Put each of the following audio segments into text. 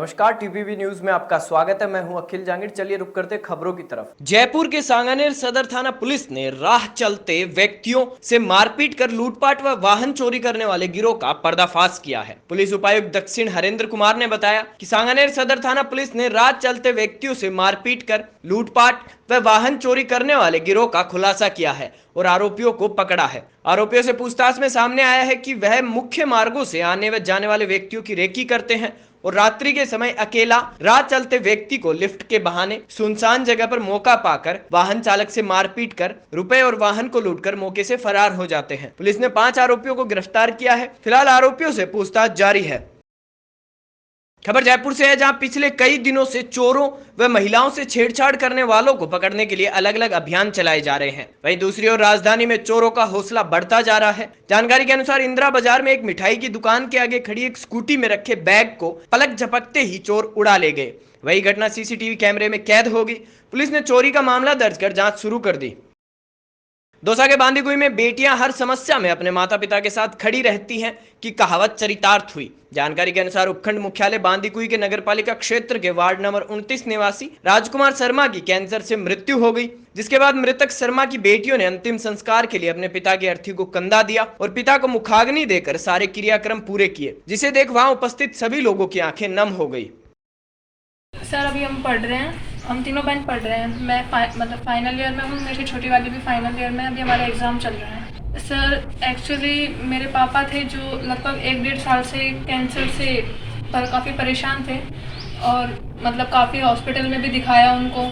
नमस्कार, TPV news में आपका स्वागत है। मैं हूं अखिल जांगिड़। चलिए रुक करते खबरों की तरफ। जयपुर के सांगानेर सदर थाना पुलिस ने राह चलते व्यक्तियों से मारपीट कर लूटपाट व वाहन चोरी करने वाले गिरोह का पर्दाफाश किया है। पुलिस उपायुक्त दक्षिण हरेंद्र कुमार ने बताया कि सांगानेर सदर थाना पुलिस ने राह चलते व्यक्तियों से मारपीट कर लूटपाट व वाहन चोरी करने वाले गिरोह का खुलासा किया है और आरोपियों को पकड़ा है। आरोपियों से पूछताछ में सामने आया है कि वह मुख्य मार्गों से आने व जाने वाले व्यक्तियों की रेकी करते हैं और रात्रि के समय अकेला राह चलते व्यक्ति को लिफ्ट के बहाने सुनसान जगह पर मौका पाकर वाहन चालक से मारपीट कर रुपए और वाहन को लूटकर मौके से फरार हो जाते हैं। पुलिस ने 5 आरोपियों को गिरफ्तार किया है। फिलहाल आरोपियों से पूछताछ जारी है। खबर जयपुर से है, जहां पिछले कई दिनों से चोरों व महिलाओं से छेड़छाड़ करने वालों को पकड़ने के लिए अलग अलग अभियान चलाए जा रहे हैं। वहीं दूसरी ओर राजधानी में चोरों का हौसला बढ़ता जा रहा है। जानकारी के अनुसार इंदिरा बाजार में एक मिठाई की दुकान के आगे खड़ी एक स्कूटी में रखे बैग को पलक झपकते ही चोर उड़ा ले गए। वही घटना सीसीटीवी कैमरे में कैद हो गई। पुलिस ने चोरी का मामला दर्ज कर जांच शुरू कर दी। दौसा के बांदीकुई में बेटियां हर समस्या में अपने माता पिता के साथ खड़ी रहती हैं कि कहावत चरितार्थ हुई। जानकारी के अनुसार उपखंड मुख्यालय बांदीकुई के नगरपालिका क्षेत्र के वार्ड नंबर 29 निवासी राजकुमार शर्मा की कैंसर से मृत्यु हो गई, जिसके बाद मृतक शर्मा की बेटियों ने अंतिम संस्कार के लिए अपने पिता की अर्थी को कंधा दिया और पिता को मुखाग्नि देकर सारे क्रियाक्रम पूरे किए, जिसे देख वहां उपस्थित सभी लोगों की आंखें नम हो गई। सर अभी हम पढ़ रहे हैं, हम तीनों बहन पढ़ रहे हैं। मैं फाइनल ईयर में हूँ, मेरी छोटी वाली भी फाइनल ईयर में। अभी हमारे एग्ज़ाम चल रहे हैं। सर एक्चुअली मेरे पापा थे जो लगभग 1-1.5 साल से कैंसर से काफ़ी परेशान थे और काफ़ी हॉस्पिटल में भी दिखाया उनको।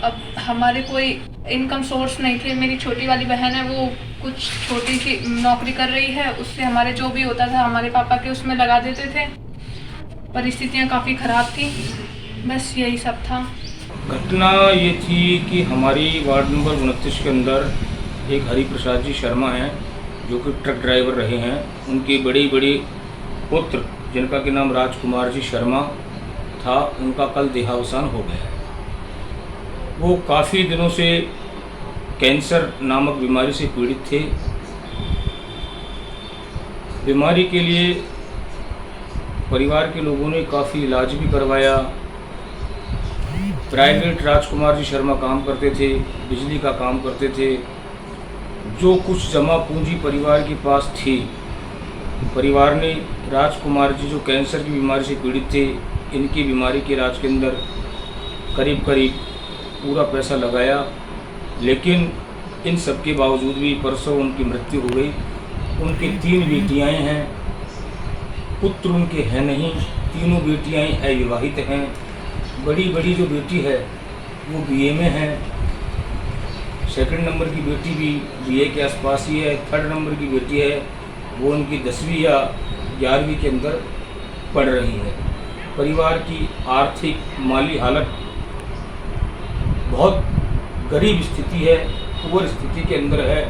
अब हमारे कोई इनकम सोर्स नहीं थे। मेरी छोटी वाली बहन है, वो कुछ छोटी सी नौकरी कर रही है, उससे हमारे जो भी होता था हमारे पापा के उसमें लगा देते थे। परिस्थितियाँ काफ़ी ख़राब थी, बस यही सब था। घटना ये थी कि हमारी वार्ड नंबर 29 के अंदर एक हरिप्रसाद जी शर्मा हैं, जो कि ट्रक ड्राइवर रहे हैं। उनके बड़े पुत्र जिनका कि नाम राजकुमार जी शर्मा था, उनका कल देहावसान हो गया। वो काफ़ी दिनों से कैंसर नामक बीमारी से पीड़ित थे। बीमारी के लिए परिवार के लोगों ने काफ़ी इलाज भी करवाया। प्राइवेट राजकुमार जी शर्मा काम करते थे, बिजली का काम करते थे। जो कुछ जमा पूंजी परिवार के पास थी, परिवार ने राजकुमार जी जो कैंसर की बीमारी से पीड़ित थे, इनकी बीमारी के इलाज के अंदर करीब पूरा पैसा लगाया। लेकिन इन सब के बावजूद भी परसों उनकी मृत्यु हो गई। उनकी 3 बेटियाँ हैं, पुत्र उनके हैं नहीं। तीनों बेटियाँ अविवाहित हैं। बड़ी जो बेटी है वो बीए में है। सेकंड नंबर की बेटी भी बीए के आसपास ही है। थर्ड नंबर की बेटी है, वो उनकी 10वीं या 11वीं के अंदर पढ़ रही है। परिवार की आर्थिक माली हालत बहुत गरीब स्थिति है, पुअर स्थिति के अंदर है।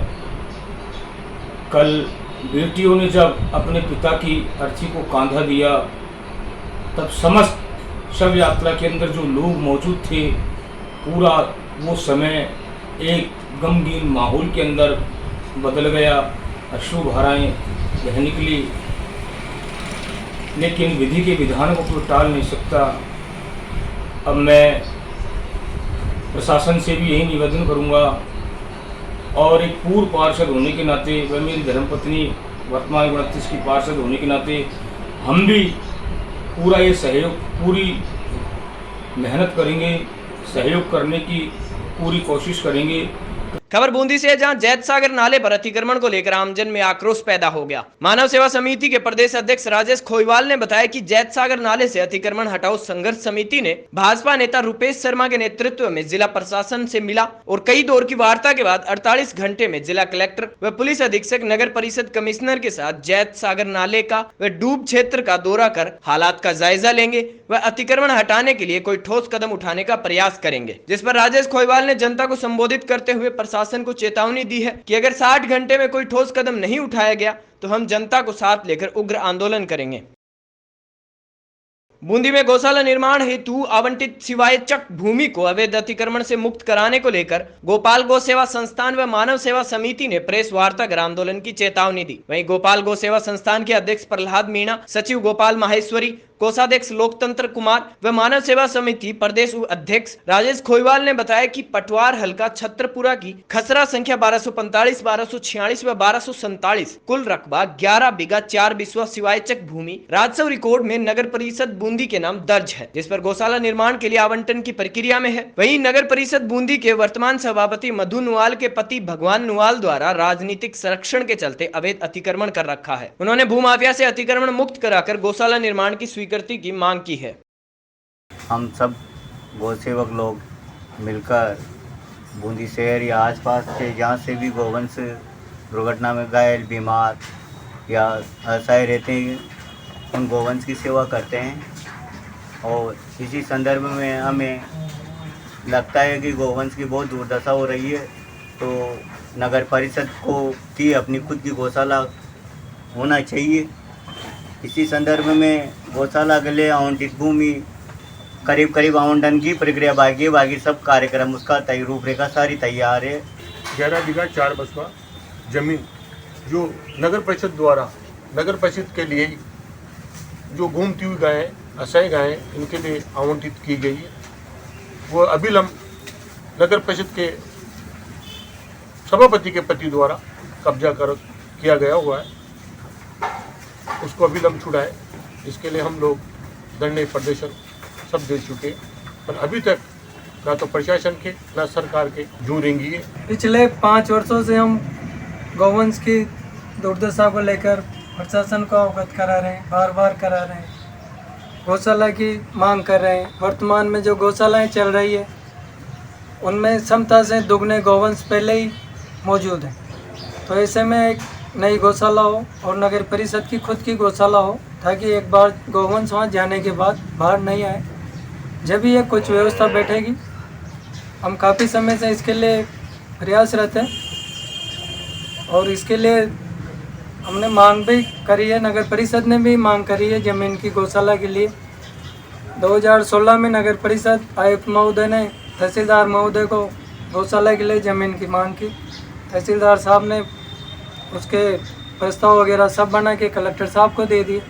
कल बेटियों ने जब अपने पिता की अर्थी को कांधा दिया, तब समस्त शव यात्रा के अंदर जो लोग मौजूद थे, पूरा वो समय एक गमगीन माहौल के अंदर बदल गया। अश्रुधाराएं बह निकली, लेकिन विधि के विधान को कोई टाल नहीं सकता। अब मैं प्रशासन से भी यही निवेदन करूंगा और एक पूर्व पार्षद होने के नाते, वह मेरी धर्मपत्नी वर्तमान 29 की पार्षद होने के नाते, हम भी पूरा ये सहयोग, पूरी मेहनत करेंगे, सहयोग करने की पूरी कोशिश करेंगे। खबर बूंदी से है, जहां जैत सागर नाले पर अतिक्रमण को लेकर आमजन में आक्रोश पैदा हो गया। मानव सेवा समिति के प्रदेश अध्यक्ष राजेश खोईवाल ने बताया कि जैत सागर नाले से अतिक्रमण हटाओ संघर्ष समिति ने भाजपा नेता रुपेश शर्मा के नेतृत्व में जिला प्रशासन से मिला और कई दौर की वार्ता के बाद 48 घंटे में जिला कलेक्टर व पुलिस अधीक्षक, नगर परिषद कमिश्नर के साथ जैत सागर नाले का व डूब क्षेत्र का दौरा कर हालात का जायजा लेंगे व अतिक्रमण हटाने के लिए कोई ठोस कदम उठाने का प्रयास करेंगे। जिस पर राजेश खोईवाल ने जनता को संबोधित करते हुए प्रशासन को चेतावनी दी है कि अगर 60 घंटे में कोई ठोस कदम नहीं उठाया गया तो हम जनता को साथ लेकर उग्र आंदोलन करेंगे। बूंदी में गौशाला निर्माण हेतु आवंटित शिवायचक भूमि को अवैध अतिक्रमण से मुक्त कराने को लेकर गोपाल गौ सेवा संस्थान व मानव सेवा समिति ने प्रेस वार्ता कर आंदोलन की चेतावनी दी। वहीं गोपाल गौ सेवा संस्थान के अध्यक्ष प्रहलाद मीणा, सचिव गोपाल माहेश्वरी, कोषाध्यक्ष लोकतंत्र कुमार व मानव सेवा समिति प्रदेश अध्यक्ष राजेश खोईवाल ने बताया कि पटवार हल्का छत्रपुरा की खसरा संख्या 1245, 1246 व 1247 कुल रकबा 11 बीघा 4 बिस्वा सिवायचक भूमि राजस्व रिकॉर्ड में नगर परिषद बूंदी के नाम दर्ज है, जिस पर गौशाला निर्माण के लिए आवंटन की प्रक्रिया में है। वहीं नगर परिषद बूंदी के वर्तमान सभापति मधु नुआल के पति भगवान नुआल द्वारा राजनीतिक संरक्षण के चलते अवैध अतिक्रमण कर रखा है। उन्होंने भूमाफिया से अतिक्रमण मुक्त कराकर गौशाला निर्माण की स्वीकृति की मांग की है। हम सब गौ सेवक लोग मिलकर बूंदी शहर या आसपास के जहाँ से भी गोवंश दुर्घटना में घायल, बीमार या असहाय रहते हैं, उन गोवंश की सेवा करते हैं। और इसी संदर्भ में हमें लगता है कि गोवंश की बहुत दुर्दशा हो रही है, तो नगर परिषद को की अपनी खुद की गौशाला होना चाहिए। इसी संदर्भ में गौशाला के लिए आवंटित भूमि करीब आवंटन की प्रक्रिया बाकी है, बाकी सब कार्यक्रम उसका रूपरेखा सारी तैयार है। 11 बीघा 4 बसवा जमीन जो नगर परिषद द्वारा नगर परिषद के लिए जो घूमती हुई गायें, असहाय गायें, इनके लिए आवंटित की गई है। वो अविलंब नगर परिषद के सभापति के पति द्वारा कब्जा किया गया हुआ है, उसको अविलंब छुड़ाए। इसके लिए हम लोग धरने प्रदर्शन सब दे चुके, पर अभी तक ना तो प्रशासन के ना सरकार के जूरेंगी है। पिछले 5 वर्षों से हम गौवंश की दुर्दशा को लेकर प्रशासन को अवगत करा रहे हैं, बार करा रहे हैं, गौशाला की मांग कर रहे हैं। वर्तमान में जो गौशालाएं चल रही है उनमें क्षमता से दुगने गौवंश पहले ही मौजूद हैं, तो ऐसे में एक नई गौशाला हो और नगर परिषद की खुद की गौशाला हो, ताकि एक बार गौवंश वहाँ जाने के बाद बाहर नहीं आए। जब भी ये कुछ व्यवस्था बैठेगी, हम काफ़ी समय से इसके लिए प्रयासरत हैं और इसके लिए हमने मांग भी करी है, नगर परिषद ने भी मांग करी है ज़मीन की गौशाला के लिए। 2016 में नगर परिषद आयुक्त महोदय ने तहसीलदार महोदय को गौशाला के लिए ज़मीन की मांग की। तहसीलदार साहब ने उसके प्रस्ताव वगैरह सब बना के कलेक्टर साहब को दे दिए।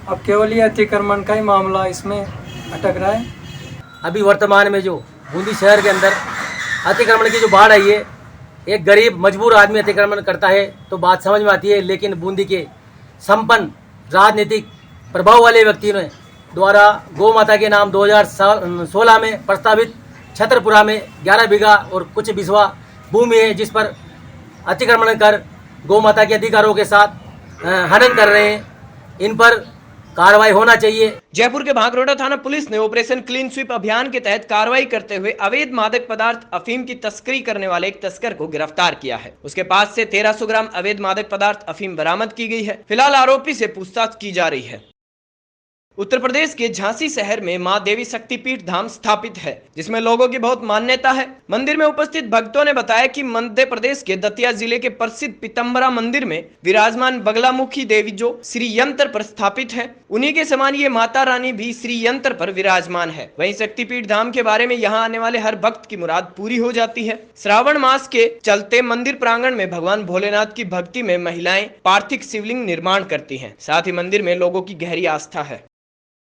अब केवल ये अतिक्रमण का ही मामला इसमें अटक रहा है। अभी वर्तमान में जो बूंदी शहर के अंदर अतिक्रमण की जो बाढ़ आई है, एक गरीब मजबूर आदमी अतिक्रमण करता है तो बात समझ में आती है, लेकिन बूंदी के संपन्न राजनीतिक प्रभाव वाले व्यक्तियों ने द्वारा गौ माता के नाम 2016 में प्रस्तावित छत्रपुरा में 11 बीघा और कुछ बिस्वा भूमि है, जिस पर अतिक्रमण कर गौ माता के अधिकारों के साथ हनन कर रहे हैं। इन पर कार्रवाई होना चाहिए। जयपुर के भांकरोटा थाना पुलिस ने ऑपरेशन क्लीन स्वीप अभियान के तहत कार्रवाई करते हुए अवैध मादक पदार्थ अफीम की तस्करी करने वाले एक तस्कर को गिरफ्तार किया है। उसके पास से 1300 ग्राम अवैध मादक पदार्थ अफीम बरामद की गई है। फिलहाल आरोपी से पूछताछ की जा रही है। उत्तर प्रदेश के झांसी शहर में मां देवी शक्तिपीठ धाम स्थापित है, जिसमें लोगों की बहुत मान्यता है। मंदिर में उपस्थित भक्तों ने बताया कि मध्य प्रदेश के दतिया जिले के प्रसिद्ध पीतम्बरा मंदिर में विराजमान बगलामुखी देवी जो श्री यंत्र पर स्थापित है, उन्हीं के समान ये माता रानी भी श्री यंत्र पर विराजमान है। वहीं शक्तिपीठ धाम के बारे में यहाँ आने वाले हर भक्त की मुराद पूरी हो जाती है। श्रावण मास के चलते मंदिर प्रांगण में भगवान भोलेनाथ की भक्ति में महिलाएं पार्थिव शिवलिंग निर्माण करती हैं। साथ ही मंदिर में लोगों की गहरी आस्था है।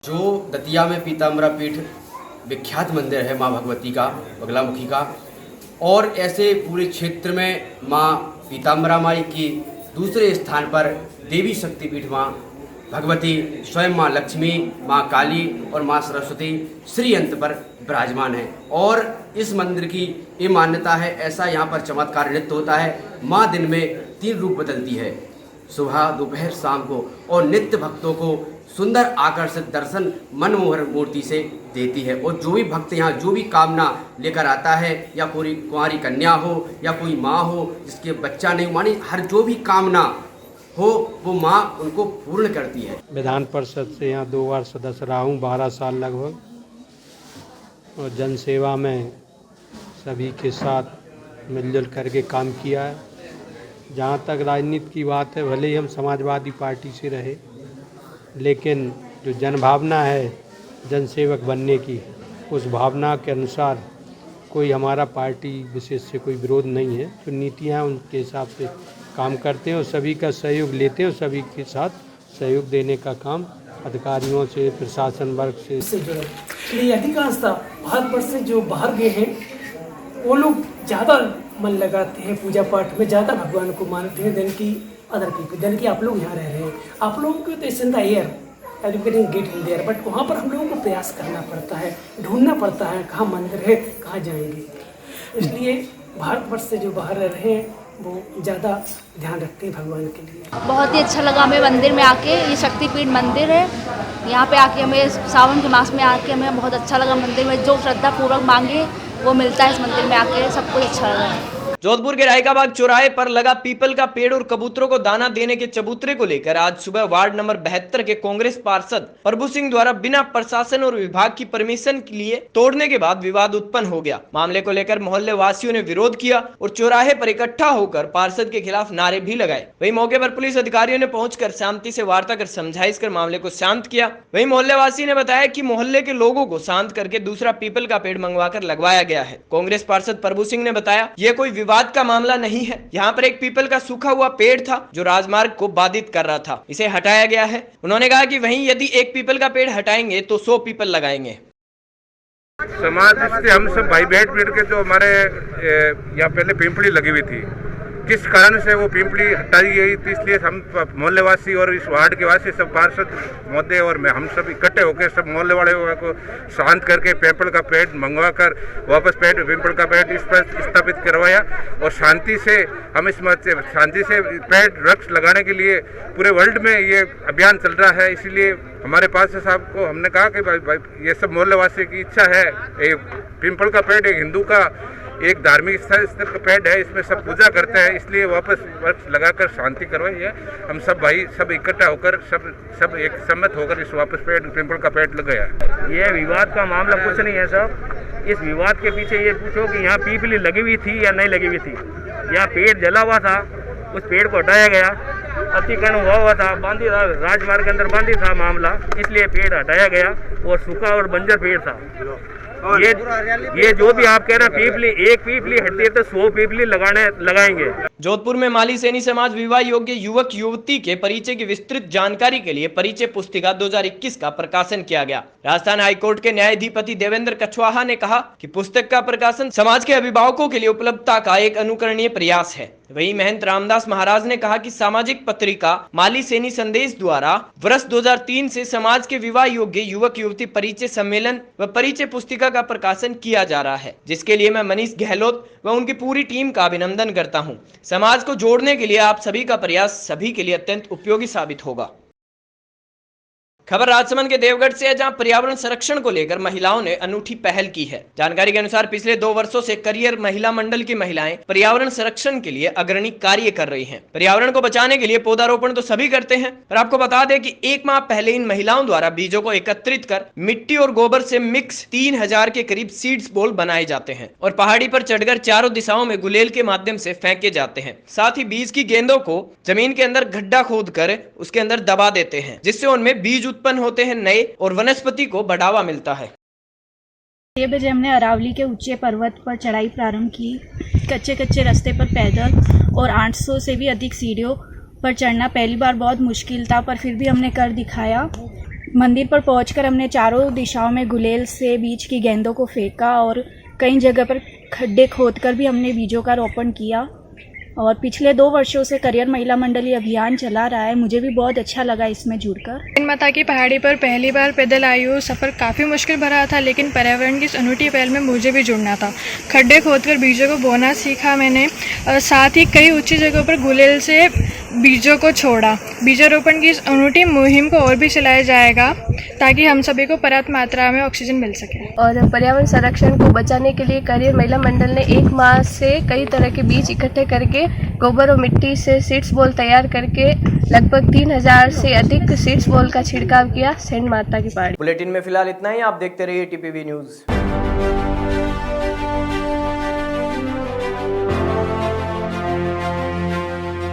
जो दतिया में पीताम्बरा पीठ विख्यात मंदिर है माँ भगवती का, बगलामुखी का, और ऐसे पूरे क्षेत्र में माँ पीताम्बरा माई की दूसरे स्थान पर देवी शक्तिपीठ माँ भगवती, स्वयं माँ लक्ष्मी, माँ काली और माँ सरस्वती श्री यंत्र पर विराजमान है। और इस मंदिर की ये मान्यता है, ऐसा यहाँ पर चमत्कार नृत्य होता है। माँ दिन में 3 रूप बदलती है, सुबह, दोपहर, शाम को, और नित्य भक्तों को सुंदर आकर्षित दर्शन मनमोहक मूर्ति से देती है। और जो भी भक्त यहाँ जो भी कामना लेकर आता है, या कोई कुंवारी कन्या हो या कोई माँ हो जिसके बच्चा नहीं, मानी हर जो भी कामना हो वो माँ उनको पूर्ण करती है। विधान परिषद से यहाँ 2 बार सदस्य रहा हूँ, 12 साल लगभग, और जन सेवा में सभी के साथ मिलजुल करके काम किया है। जहाँ तक राजनीति की बात है, भले ही हम समाजवादी पार्टी से रहे, लेकिन जो जन भावना है जनसेवक बनने की, उस भावना के अनुसार कोई हमारा पार्टी विशेष से कोई विरोध नहीं है। जो नीतियाँ हैं उनके हिसाब से काम करते हैं और सभी का सहयोग लेते हैं और सभी के साथ सहयोग देने का काम अधिकारियों से, प्रशासन वर्ग से जुड़े। इसलिए अधिकांशतः भारतवर्ष से जो बाहर गए हैं वो लोग ज़्यादा मन लगाते हैं पूजा पाठ में, ज़्यादा भगवान को मानते हैं देन की अदर पीपल। देन की आप लोग यहाँ रह रहे हैं, आप लोगों को तो in the air educating get in their, but वहाँ पर हम लोगों को प्रयास करना पड़ता है, ढूंढना पड़ता है कहाँ मंदिर है, कहाँ जाएंगे। इसलिए भारतवर्ष से जो बाहर रह रहे हैं वो ज़्यादा ध्यान रखते हैं भगवान के लिए। बहुत ही अच्छा लगा हमें मंदिर में आके। ये शक्तिपीठ मंदिर है, यहाँ पे आके हमें सावन के मास में आके हमें बहुत अच्छा लगा। मंदिर में जो श्रद्धा पूर्वक मांगे वो मिलता है। इस मंदिर में आके सब कुछ अच्छा लगा। जोधपुर के रायकाबाग चौराहे पर लगा पीपल का पेड़ और कबूतरों को दाना देने के चबूतरे को लेकर आज सुबह वार्ड नंबर 72 के कांग्रेस पार्षद प्रभु सिंह द्वारा बिना प्रशासन और विभाग की परमिशन के लिए तोड़ने के बाद विवाद उत्पन्न हो गया। मामले को लेकर मोहल्ले वासियों ने विरोध किया और चौराहे पर इकट्ठा होकर पार्षद के खिलाफ नारे भी लगाए। वहीं मौके पर पुलिस अधिकारियों ने पहुंचकर शांति से वार्ता कर समझाइश कर मामले को शांत किया। वहीं मोहल्ले वासी ने बताया कि मोहल्ले के लोगों को शांत करके दूसरा पीपल का पेड़ मंगवाकर लगवाया गया है। कांग्रेस पार्षद प्रभु सिंह ने बताया, यह कोई विवाद का मामला नहीं है। यहाँ पर एक पीपल का सूखा हुआ पेड़ था जो राजमार्ग को बाधित कर रहा था, इसे हटाया गया है। उन्होंने कहा कि वहीं यदि एक पीपल का पेड़ हटाएंगे तो 100 पीपल लगाएंगे। समाज से हम सब भाई बैठ के जो हमारे यहाँ पहले पिंपली लगी हुई थी, किस कारण से वो पिंपली हटाई गई थी, इसलिए हम मोहल्लेवासी और इस वार्ड के वासी सब पार्षद महोदय और मैं हम सब इकट्ठे होकर सब मोहल्ले वाले को शांत करके पीपल का पेड़ मंगवा कर वापस पीपल का पेड़ इस पर स्थापित करवाया और शांति से हम शांति से पेड़ वृक्ष लगाने के लिए पूरे वर्ल्ड में ये अभियान चल रहा है। इसीलिए हमारे पार्षद साहब को हमने कहा कि भाई ये सब मोहल्लेवासी की इच्छा है, एक पीपल का पेड़ एक हिंदू का एक धार्मिक स्थल का पेड़ है, इसमें सब पूजा करते हैं, इसलिए वापस वृक्ष लगाकर शांति करवाई है। हम सब भाई सब इकट्ठा होकर सब एक सम्मत होकर इस वापस पीपल का पेड़ लगाया। ये विवाद का मामला कुछ नहीं है साहब। इस विवाद के पीछे ये पूछो कि यहाँ पीपली लगी हुई थी या नहीं लगी हुई थी। यहाँ पेड़ जला हुआ था, उस पेड़ को हटाया गया, अतिक्रमण हुआ था, बांधी था, राजमार्ग के अंदर बांधी था मामला, इसलिए पेड़ हटाया गया और सूखा और बंजर पेड़ था। ये जो भी आप कह रहे हैं पीपली, एक पीपली हटती है तो 100 पीपली लगाएंगे। जोधपुर में माली सैनी समाज विवाह योग्य युवक युवती के परिचय की विस्तृत जानकारी के लिए परिचय पुस्तिका 2021 का प्रकाशन किया गया। राजस्थान हाईकोर्ट के न्यायाधीपति देवेंद्र कछवाहा ने कहा कि पुस्तक का प्रकाशन समाज के अभिभावकों के लिए उपलब्धता का एक अनुकरणीय प्रयास है। वहीं महंत रामदास महाराज ने कहा कि सामाजिक पत्रिका माली सैनी संदेश द्वारा वर्ष 2003 से समाज के विवाह योग्य युवक युवती परिचय सम्मेलन व परिचय पुस्तिका का प्रकाशन किया जा रहा है, जिसके लिए मैं मनीष गहलोत व उनकी पूरी टीम का अभिनंदन करता हूं। समाज को जोड़ने के लिए आप सभी का प्रयास सभी के लिए अत्यंत उपयोगी साबित होगा। खबर राजसमंद के देवगढ़ से है, जहां पर्यावरण संरक्षण को लेकर महिलाओं ने अनूठी पहल की है। जानकारी के अनुसार पिछले 2 वर्षों से करियर महिला मंडल की महिलाएं पर्यावरण संरक्षण के लिए अग्रणी कार्य कर रही हैं। पर्यावरण को बचाने के लिए पौधारोपण तो सभी करते हैं, पर आपको बता दें कि 1 माह पहले इन महिलाओं द्वारा बीजों को एकत्रित कर मिट्टी और गोबर से मिक्स 3000 के करीब सीड्स बॉल बनाए जाते हैं और पहाड़ी पर चढ़कर चारों दिशाओं में गुलेल के माध्यम से फेंके जाते हैं। साथ ही बीज की गेंदों को जमीन के अंदर गड्ढा खोद कर उसके अंदर दबा देते हैं, जिससे उनमें बीज उत्पन्न होते हैं नए और वनस्पति को बढ़ावा मिलता है। 6 बजे हमने अरावली के ऊंचे पर्वत पर चढ़ाई प्रारंभ की। कच्चे रास्ते पर पैदल और 800 से भी अधिक सीढ़ियों पर चढ़ना पहली बार बहुत मुश्किल था, पर फिर भी हमने कर दिखाया। मंदिर पर पहुंचकर हमने चारों दिशाओं में गुलेल से बीज की गेंदों को फेंका और कई जगह पर खड्डे खोदकर भी हमने बीजों का रोपण किया। और पिछले 2 वर्षों से करियर महिला मंडल ये अभियान चला रहा है। मुझे भी बहुत अच्छा लगा इसमें जुड़कर। माता की पहाड़ी पर पहली बार पैदल आई हूँ। सफ़र काफ़ी मुश्किल भरा था, लेकिन पर्यावरण की इस अनूठी पहल में मुझे भी जुड़ना था। खड्डे खोदकर बीजों को बोना सीखा मैंने, और साथ ही कई ऊंची जगहों पर गुलेल से बीजों को छोड़ा। बीजारोपण की इस अनूठी मुहिम को और भी चलाया जाएगा ताकि हम सभी को पर्याप्त मात्रा में ऑक्सीजन मिल सके। और पर्यावरण संरक्षण को बचाने के लिए करियर महिला मंडल ने 1 माह से कई तरह के बीज इकट्ठे करके गोबर और मिट्टी से सीड्स बॉल तैयार करके लगभग 3000 से अधिक सीड्स बॉल का छिड़काव किया सेंट माता की पहाड़ी। बुलेटिन में फिलहाल इतना ही। आप देखते रहिए टीपीवी न्यूज।